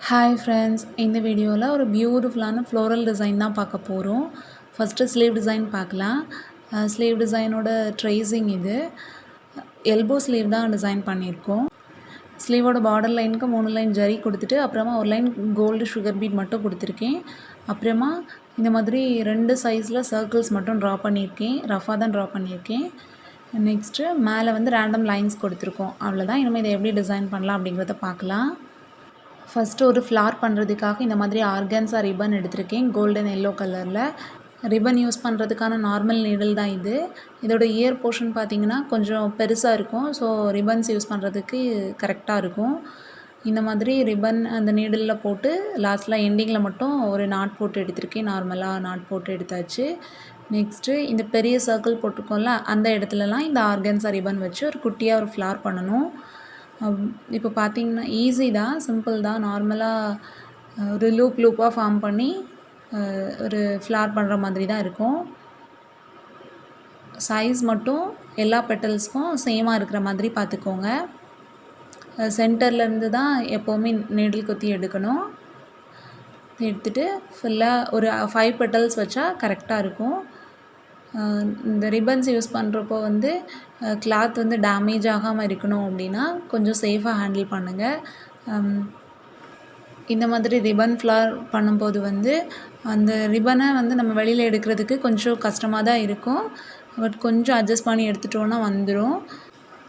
Hi friends, இந்த வீடியோவில் ஒரு பியூட்டிஃபுல்லான ஃப்ளோரல் டிசைன் தான் பார்க்க போகிறோம். ஃபஸ்ட்டு ஸ்லீவ் டிசைன் பார்க்கலாம். ஸ்லீவ் டிசைனோட ட்ரேசிங் இது. எல்போ ஸ்லீவ் தான் டிசைன் பண்ணியிருக்கோம். ஸ்லீவோட பார்டர் லைனுக்கு 3 லைன் ஜரி கொடுத்துட்டு அப்புறமா ஒரு லைன் கோல்டு சுகர் பீட் மட்டும் கொடுத்துருக்கேன். அப்புறமா இந்த மாதிரி 2 சைஸில் சர்க்கிள்ஸ் மட்டும் ட்ரா பண்ணியிருக்கேன். ரஃபாக தான் ட்ரா பண்ணியிருக்கேன். நெக்ஸ்ட்டு மேலே வந்து ரேண்டம் லைன்ஸ் கொடுத்துருக்கோம். அவ்வளோதான். இனிமேல் இதை எப்படி டிசைன் பண்ணலாம் அப்படிங்கிறத பார்க்கலாம். ஃபஸ்ட்டு ஒரு ஃப்ளார் பண்ணுறதுக்காக இந்த மாதிரி ஆர்கன்ஸா ரிப்பன் எடுத்திருக்கேன். கோல்டன் எல்லோ கலரில் ரிப்பன் யூஸ் பண்ணுறதுக்கான நார்மல் நீடில் தான் இது. இதோட இயர் போர்ஷன் பார்த்திங்கன்னா கொஞ்சம் பெருசாக இருக்கும். ஸோ ரிப்பன்ஸ் யூஸ் பண்ணுறதுக்கு கரெக்டாக இருக்கும். இந்த மாதிரி ரிப்பன் அந்த நீடிலில் போட்டு லாஸ்ட்டில் எண்டிங்கில் மட்டும் ஒரு நாட் போட்டு எடுத்திருக்கேன். நார்மலாக நாட் போட்டு எடுத்தாச்சு. நெக்ஸ்ட்டு இந்த பெரிய சர்க்கிள் போட்டிருக்கோம்ல, அந்த இடத்துலலாம் இந்த ஆர்கன்ஸா ரிப்பன் வச்சு ஒரு குட்டியாக ஒரு ஃப்ளார் பண்ணணும். இப்போ பார்த்தீங்கன்னா ஈஸி தான், சிம்பிள் தான். நார்மலாக ஒரு லூப்பாக ஃபார்ம் பண்ணி ஒரு ஃப்ளார் பண்ணுற மாதிரி தான் இருக்கும். சைஸ் மட்டும் எல்லா பெட்டல்ஸ்க்கும் சேமாக இருக்கிற மாதிரி பார்த்துக்கோங்க. சென்டர்லேருந்து தான் எப்போவுமே நீடில் குத்தி எடுக்கணும். எடுத்துகிட்டு ஃபுல்லாக ஒரு 5 பெட்டல்ஸ் வச்சா கரெக்டாக இருக்கும். இந்த ரிப்பன்ஸ் யூஸ் பண்ணுறப்போ வந்து கிளாத் வந்து டேமேஜ் ஆகாமல் இருக்கணும் அப்படின்னா கொஞ்சம் சேஃபாக ஹேண்டில் பண்ணுங்கள். இந்த மாதிரி ரிப்பன் ஃப்ளார் பண்ணும்போது வந்து அந்த ரிப்பனை வந்து நம்ம வெளியில் எடுக்கிறதுக்கு கொஞ்சம் கஷ்டமாக தான் இருக்கும். பட் கொஞ்சம் அட்ஜஸ்ட் பண்ணி எடுத்துட்டோன்னா வந்துடும்.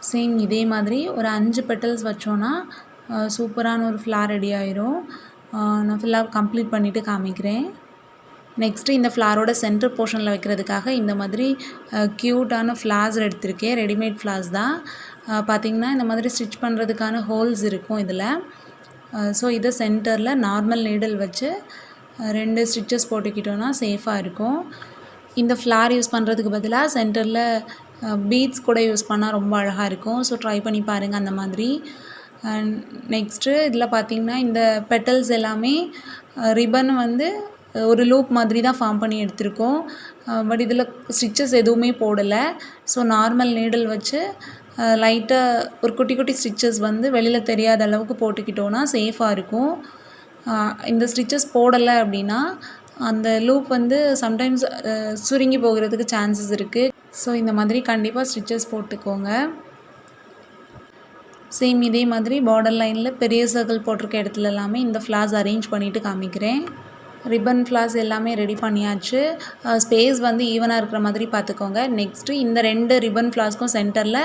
சேம் இதே மாதிரி ஒரு 5 பெட்டல்ஸ் வச்சோன்னா சூப்பரான ஒரு ஃப்ளார் ரெடி ஆயிரும். நான் ஃபுல்லாக கம்ப்ளீட் பண்ணிவிட்டு காமிக்கிறேன். நெக்ஸ்ட்டு இந்த ஃப்ளாரோட சென்டர் போர்ஷனில் வைக்கிறதுக்காக இந்த மாதிரி க்யூட்டான ஃப்ளார்ஸ் எடுத்திருக்கேன். ரெடிமேட் ஃப்ளார்ஸ் தான். பார்த்திங்கன்னா இந்த மாதிரி ஸ்டிச் பண்ணுறதுக்கான ஹோல்ஸ் இருக்கும் இதில். ஸோ இதை சென்டரில் நார்மல் நீடில் வச்சு 2 ஸ்டிச்சஸ் போட்டுக்கிட்டோன்னா சேஃபாக இருக்கும். இந்த ஃப்ளார் யூஸ் பண்ணுறதுக்கு பதிலாக சென்டரில் பீட்ஸ் கூட யூஸ் பண்ணால் ரொம்ப அழகாக இருக்கும். ஸோ ட்ரை பண்ணி பாருங்கள் அந்த மாதிரி. நெக்ஸ்ட்டு இதில் பார்த்திங்கன்னா இந்த பெட்டல்ஸ் எல்லாமே ரிப்பன் வந்து ஒரு லூப் மாதிரி தான் ஃபார்ம் பண்ணி எடுத்திருக்கோம். பட் இதில் ஸ்டிச்சஸ் எதுவுமே போடலை. ஸோ நார்மல் நீடில் வச்சு லைட்டாக ஒரு குட்டி குட்டி ஸ்டிச்சஸ் வந்து வெளியில் தெரியாத அளவுக்கு போட்டுக்கிட்டோன்னா சேஃபாக இருக்கும். இந்த ஸ்டிச்சஸ் போடலை அப்படின்னா அந்த லூப் வந்து சம்டைம்ஸ் சுருங்கி போகிறதுக்கு சான்சஸ் இருக்குது. ஸோ இந்த மாதிரி கண்டிப்பாக ஸ்டிச்சஸ் போட்டுக்கோங்க. சேம் இதே மாதிரி பார்டர் லைனில் பெரிய சர்க்கிள் போட்டிருக்க இடத்துல எல்லாமே இந்த ஃப்ளார்ஸ் அரேஞ்ச் பண்ணிவிட்டு காமிக்கிறேன். ரிப்பன் ஃப்ளார்ஸ் எல்லாமே ரெடி பண்ணியாச்சு. ஸ்பேஸ் வந்து ஈவனாக இருக்கிற மாதிரி பார்த்துக்கோங்க. நெக்ஸ்ட்டு இந்த 2 ரிப்பன் ஃப்ளார்ஸ்க்கும் சென்டரில்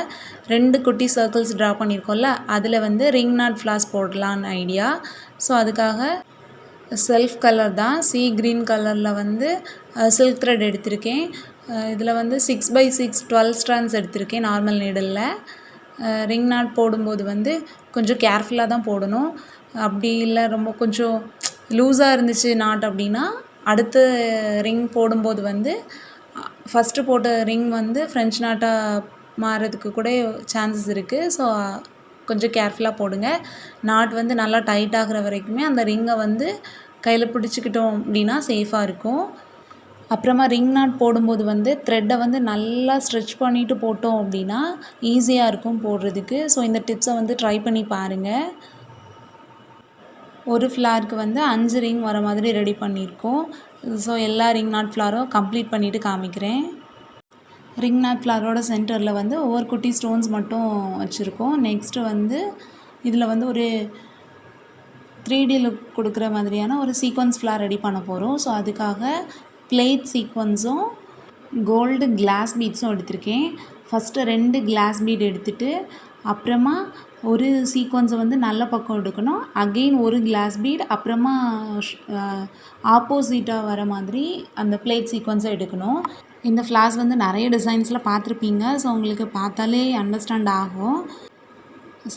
2 குட்டி சர்க்கிள்ஸ் ட்ரா பண்ணியிருக்கோம்ல, அதில் வந்து ரிங் நாட் ஃப்ளார்ஸ் போடலான்னு ஐடியா. ஸோ அதுக்காக செல்ஃப் கலர் தான், சீ க்ரீன் கலரில் வந்து சில்க் த்ரெட் எடுத்திருக்கேன். இதில் வந்து 6x6 12 ஸ்ட்ராண்ட்ஸ் எடுத்திருக்கேன் நார்மல் நீடலில். ரிங் நாட் போடும்போது வந்து கொஞ்சம் கேர்ஃபுல்லாக தான் போடணும். அப்படி இல்லை ரொம்ப கொஞ்சம் லூஸாக இருந்துச்சு நாட் அப்படின்னா அடுத்த ரிங் போடும்போது வந்து ஃபஸ்ட்டு போட்ட ரிங் வந்து ஃப்ரெஞ்ச் நாட்டாக மாறுறதுக்கு கூட சான்சஸ் இருக்குது. ஸோ கொஞ்சம் கேர்ஃபுல்லாக போடுங்க. நாட் வந்து நல்லா டைட் ஆகிற வரைக்குமே அந்த ரிங்கை வந்து கையில் பிடிச்சிக்கிட்டோம் அப்படின்னா சேஃபாக இருக்கும். அப்புறமா ரிங் நாட் போடும்போது வந்து த்ரெட்டை வந்து நல்லா ஸ்ட்ரெச் பண்ணிவிட்டு போட்டோம் அப்படின்னா ஈஸியாக இருக்கும் போடுறதுக்கு. ஸோ இந்த டிப்ஸை வந்து ட்ரை பண்ணி பாருங்கள். ஒரு ஃப்ளாருக்கு வந்து 5 ரிங் வர மாதிரி ரெடி பண்ணியிருக்கோம். ஸோ எல்லா ரிங் நாட் ஃப்ளாரும் கம்ப்ளீட் பண்ணிவிட்டு காமிக்கிறேன். ரிங் நாட் ஃப்ளாரோட சென்டரில் வந்து ஒவ்வொரு குட்டி ஸ்டோன்ஸ் மட்டும் வச்சுருக்கோம். நெக்ஸ்ட்டு வந்து இதில் வந்து ஒரு 3D லுக் கொடுக்குற மாதிரியான ஒரு சீக்வன்ஸ் ஃப்ளார் ரெடி பண்ண போகிறோம். ஸோ அதுக்காக பிளேட் சீக்வன்ஸும் கோல்டு கிளாஸ் பீட்ஸும் எடுத்திருக்கேன். ஃபஸ்ட்டு 2 கிளாஸ் பீட் எடுத்துகிட்டு அப்புறமா ஒரு சீக்வன்ஸை வந்து நல்ல பக்கம் எடுக்கணும். அகெயின் ஒரு கிளாஸ் பீட், அப்புறமா ஆப்போசிட்டாக வர மாதிரி அந்த பிளேட் சீக்வன்ஸை எடுக்கணும். இந்த ஃப்ளார்ஸ் வந்து நிறைய டிசைன்ஸில் பார்த்துருப்பீங்க. ஸோ உங்களுக்கு பார்த்தாலே அண்டர்ஸ்டாண்ட் ஆகும்.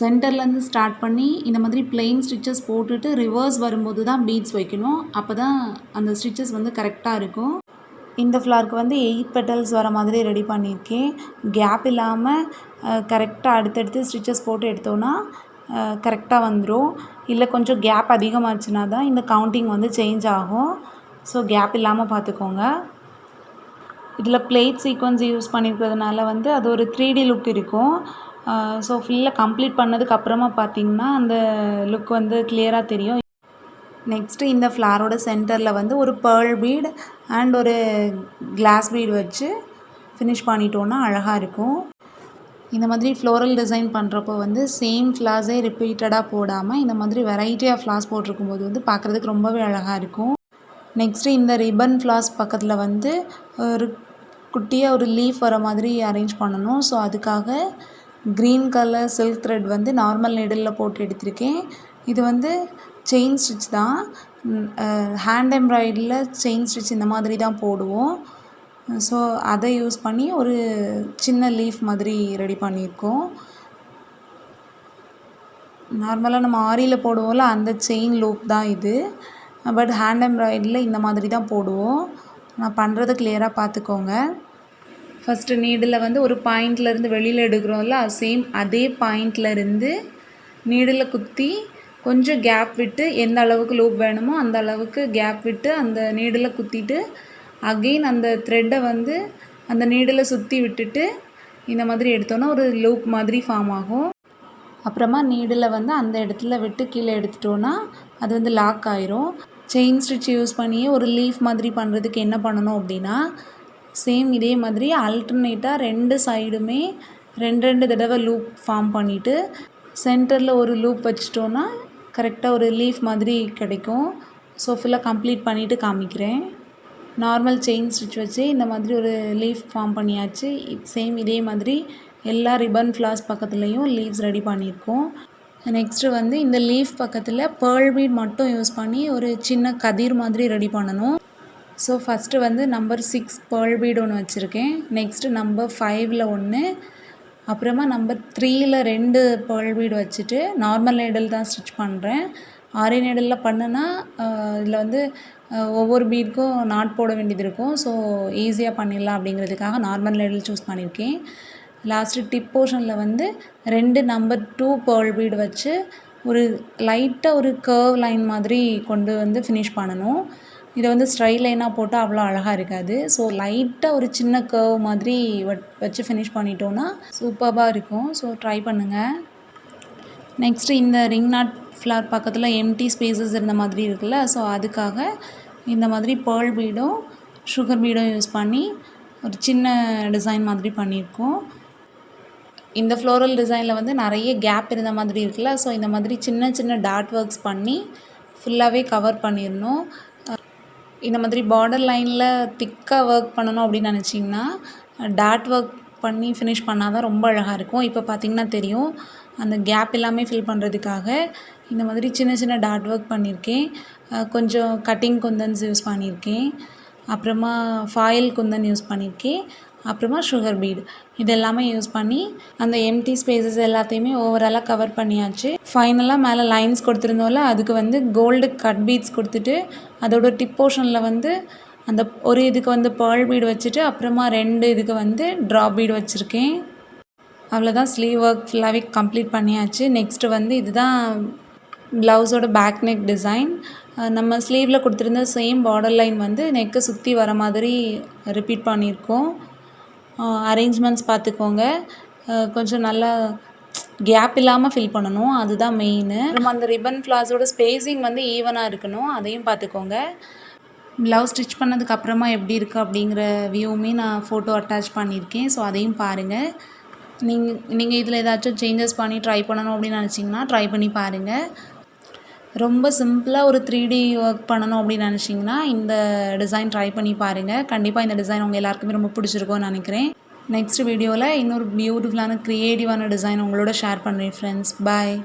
சென்டர்லேருந்து ஸ்டார்ட் பண்ணி இந்த மாதிரி பிளெயின் ஸ்டிச்சஸ் போட்டுட்டு ரிவர்ஸ் வரும்போது தான் பீட்ஸ் வைக்கணும். அப்போ தான் அந்த ஸ்டிச்சஸ் வந்து கரெக்டாக இருக்கும். இந்த ஃப்ளாருக்கு வந்து 8 பெட்டல்ஸ் வர மாதிரி ரெடி பண்ணியிருக்கேன். கேப் இல்லாமல் கரெக்டாக அடுத்தடுத்து ஸ்டிச்சஸ் போட்டு எடுத்தோன்னா கரெக்டாக வந்துடும். இல்லை கொஞ்சம் கேப் அதிகமாச்சுன்னா தான் இந்த கவுண்டிங் வந்து சேஞ்ச் ஆகும். ஸோ கேப் இல்லாமல் பார்த்துக்கோங்க. இதில் பிளேட் சீக்வன்ஸ் யூஸ் பண்ணியிருக்கிறதுனால வந்து அது ஒரு 3D லுக் இருக்கும். ஸோ ஃபுல்லாக கம்ப்ளீட் பண்ணதுக்கு அப்புறமா பார்த்திங்கன்னா அந்த லுக் வந்து கிளியராக தெரியும். நெக்ஸ்ட்டு இந்த ஃப்ளாரோட சென்டரில் வந்து ஒரு பேர்ல் பீட் அண்ட் ஒரு கிளாஸ் பீட் வச்சு ஃபினிஷ் பண்ணிட்டோன்னா அழகாக இருக்கும். இந்த மாதிரி ஃப்ளோரல் டிசைன் பண்ணுறப்போ வந்து சேம் ஃப்ளார்ஸே ரிப்பீட்டடாக போடாமல் இந்த மாதிரி வெரைட்டி ஆஃப் ஃப்ளார்ஸ் போட்டிருக்கும் போது வந்து பார்க்குறதுக்கு ரொம்பவே அழகாக இருக்கும். நெக்ஸ்ட்டு இந்த ரிப்பன் ஃப்ளார்ஸ் பக்கத்தில் வந்து ஒரு குட்டியாக ஒரு லீஃப் வர மாதிரி அரேஞ்ச் பண்ணணும். ஸோ அதுக்காக க்ரீன் கலர் சில்க் த்ரெட் வந்து நார்மல் நீடிலில் போட்டு எடுத்திருக்கேன். இது வந்து செயின் ஸ்டிச் தான். ஹேண்ட் எம்ப்ராய்டரியில் செயின் ஸ்டிச் இந்த மாதிரி தான் போடுவோம். ஸோ அதை யூஸ் பண்ணி ஒரு சின்ன லீஃப் மாதிரி ரெடி பண்ணியிருக்கோம். நார்மலாக நம்ம ஆரியில் போடுவோம்ல அந்த செயின் லூப் தான் இது. பட் ஹேண்ட் எம்ப்ராய்டரியில் இந்த மாதிரி தான் போடுவோம். நான் பண்ணுறதை கிளியராக பார்த்துக்கோங்க. ஃபஸ்ட்டு நீடில் வந்து ஒரு பாயிண்ட்லேருந்து வெளியில் எடுக்கிறோம்ல, சேம் அதே பாயிண்ட்லேருந்து நீடில் குத்தி கொஞ்சம் கேப் விட்டு எந்த அளவுக்கு லூப் வேணுமோ அந்த அளவுக்கு கேப் விட்டு அந்த நீடில் குத்திட்டு அகெயின் அந்த த்ரெட்டை வந்து அந்த நீடில் சுற்றி விட்டுட்டு இந்த மாதிரி எடுத்தோன்னா ஒரு லூப் மாதிரி ஃபார்ம் ஆகும். அப்புறமா நீடில் வந்து அந்த இடத்துல விட்டு கீழே எடுத்துட்டோன்னா அது வந்து லாக் ஆயிரும். செயின் ஸ்டிச் யூஸ் பண்ணியே ஒரு லீஃப் மாதிரி பண்ணுறதுக்கு என்ன பண்ணணும் அப்படின்னா, சேம் இதே மாதிரி ஆல்டர்னேட்டாக 2 சைடுமே 2 தடவை லூப் ஃபார்ம் பண்ணிவிட்டு சென்டரில் ஒரு லூப் வச்சிட்டோன்னா கரெக்டாக ஒரு லீஃப் மாதிரி கிடைக்கும். ஸோ ஃபுல்லாக கம்ப்ளீட் பண்ணிவிட்டு காமிக்கிறேன். நார்மல் செயின் ஸ்டிச் வச்சு இந்த மாதிரி ஒரு லீஃப் ஃபார்ம் பண்ணியாச்சு. சேம் இதே மாதிரி எல்லா ரிப்பன் ஃப்ளார்ஸ் பக்கத்துலேயும் லீவ்ஸ் ரெடி பண்ணியிருக்கோம். நெக்ஸ்ட்டு வந்து இந்த லீஃப் பக்கத்தில் பேர்ல் பீட் மட்டும் யூஸ் பண்ணி ஒரு சின்ன கதிர் மாதிரி ரெடி பண்ணணும். ஸோ ஃபஸ்ட்டு வந்து நம்பர் 6 பேர்ல் பீட் ஒன்று வச்சுருக்கேன். நெக்ஸ்ட்டு நம்பர் 5ல் ஒன்று, அப்புறமா நம்பர் 3ல் 2 பேர்ல் பீட் வச்சுட்டு நார்மல் நீடில் தான் ஸ்டிச் பண்ணுறேன். ஆரி நீடிலில் பண்ணுனா இதில் வந்து ஒவ்வொரு பீட்க்கும் நாட் போட வேண்டியது இருக்கும். ஸோ ஈஸியாக பண்ணிடலாம் அப்படிங்கிறதுக்காக நார்மல் நீடில் சூஸ் பண்ணியிருக்கேன். லாஸ்ட்டு டிப் போர்ஷனில் வந்து 2 நம்பர் 2 பேர்ல் பீட் வச்சு ஒரு லைட்டாக ஒரு கர்வ் லைன் மாதிரி கொண்டு வந்து ஃபினிஷ் பண்ணணும். இதை வந்து ஸ்ட்ரைட் லைனாக போட்டால் அவ்வளோ அழகாக இருக்காது. ஸோ லைட்டாக ஒரு சின்ன கர்வ் மாதிரி வச்சு ஃபினிஷ் பண்ணிட்டோன்னா சூப்பராக இருக்கும். ஸோ ட்ரை பண்ணுங்கள். நெக்ஸ்ட்டு இந்த ரிங் நாட் ஃப்ளார் பக்கத்தில் எம்டி ஸ்பேசஸ் இருந்த மாதிரி இருக்குல்ல, ஸோ அதுக்காக இந்த மாதிரி பேர்ல் பீடும் சுகர் பீடும் யூஸ் பண்ணி ஒரு சின்ன டிசைன் மாதிரி பண்ணியிருக்கோம். இந்த ஃப்ளோரல் டிசைனில் வந்து நிறைய கேப் இருந்த மாதிரி இருக்குல்ல, ஸோ இந்த மாதிரி சின்ன சின்ன டாட் ஒர்க்ஸ் பண்ணி ஃபுல்லாகவே கவர் பண்ணிடணும். இந்த மாதிரி பார்டர் லைனில் திக்காக ஒர்க் பண்ணணும் அப்படின்னு நினச்சிங்கன்னா டாட் ஒர்க் பண்ணி ஃபினிஷ் பண்ணால் தான் ரொம்ப அழகாக இருக்கும். இப்போ பார்த்திங்கன்னா தெரியும், அந்த கேப் எல்லாமே ஃபில் பண்ணுறதுக்காக இந்த மாதிரி சின்ன சின்ன டாட் ஒர்க் பண்ணியிருக்கேன். கொஞ்சம் கட்டிங் குந்தன்ஸ் யூஸ் பண்ணியிருக்கேன், அப்புறமா ஃபாயில் குந்தன் யூஸ் பண்ணியிருக்கேன், அப்புறமா சுகர் பீட் இது எல்லாமே யூஸ் பண்ணி அந்த எம்டி ஸ்பேசஸ் எல்லாத்தையுமே ஓவராலாக கவர் பண்ணியாச்சு. ஃபைனலாக மேலே லைன்ஸ் கொடுத்துருந்தோம்ல, அதுக்கு வந்து கோல்டு கட் பீட்ஸ் கொடுத்துட்டு அதோட டிப் போர்ஷனில் வந்து அந்த ஒரு இதுக்கு வந்து பேர்ல் பீட் வச்சுட்டு அப்புறமா 2 இதுக்கு வந்து ட்ராப் பீட் வச்சுருக்கேன். அவ்வளோதான், ஸ்லீவ் ஒர்க் ஃபுல்லாகவே கம்ப்ளீட் பண்ணியாச்சு. நெக்ஸ்ட்டு வந்து இதுதான் ப்ளவுஸோட பேக் நெக் டிசைன். நம்ம ஸ்லீவில் கொடுத்துருந்த சேம் பார்டர் லைன் வந்து நெக்கை சுற்றி வர மாதிரி ரிப்பீட் பண்ணியிருக்கோம். அரேஞ்ச்மெண்ட்ஸ் பார்த்துக்கோங்க, கொஞ்சம் நல்லா கேப் இல்லாமல் ஃபில் பண்ணணும், அதுதான் மெயின்னு. நம்ம அந்த ரிப்பன் ஃப்ளார்ஸோட ஸ்பேஸிங் வந்து ஈவனாக இருக்கணும், அதையும் பார்த்துக்கோங்க. ப்ளவுஸ் ஸ்டிச் பண்ணதுக்கப்புறமா எப்படி இருக்குது அப்படிங்கிற வியூவுமே நான் ஃபோட்டோ அட்டாச் பண்ணியிருக்கேன். ஸோ அதையும் பாருங்கள். நீங்கள் இதில் ஏதாச்சும் சேஞ்சஸ் பண்ணி ட்ரை பண்ணணும் அப்படின்னு நினச்சிங்கன்னா ட்ரை பண்ணி பாருங்கள். ரொம்ப சிம்பிளாக ஒரு 3D ஒர்க் பண்ணணும் அப்படின்னு நினச்சிங்கன்னா இந்த டிசைன் ட்ரை பண்ணி பாருங்கள். கண்டிப்பாக இந்த டிசைன் உங்கள் எல்லாருக்குமே ரொம்ப பிடிச்சிருக்கும்னு நினைக்கிறேன். நெக்ஸ்ட் வீடியோவில் இன்னொரு பியூட்டிஃபுல்லான க்ரியேட்டிவான டிசைன் உங்களோட ஷேர் பண்ணுறேன் ஃப்ரெண்ட்ஸ். பாய்.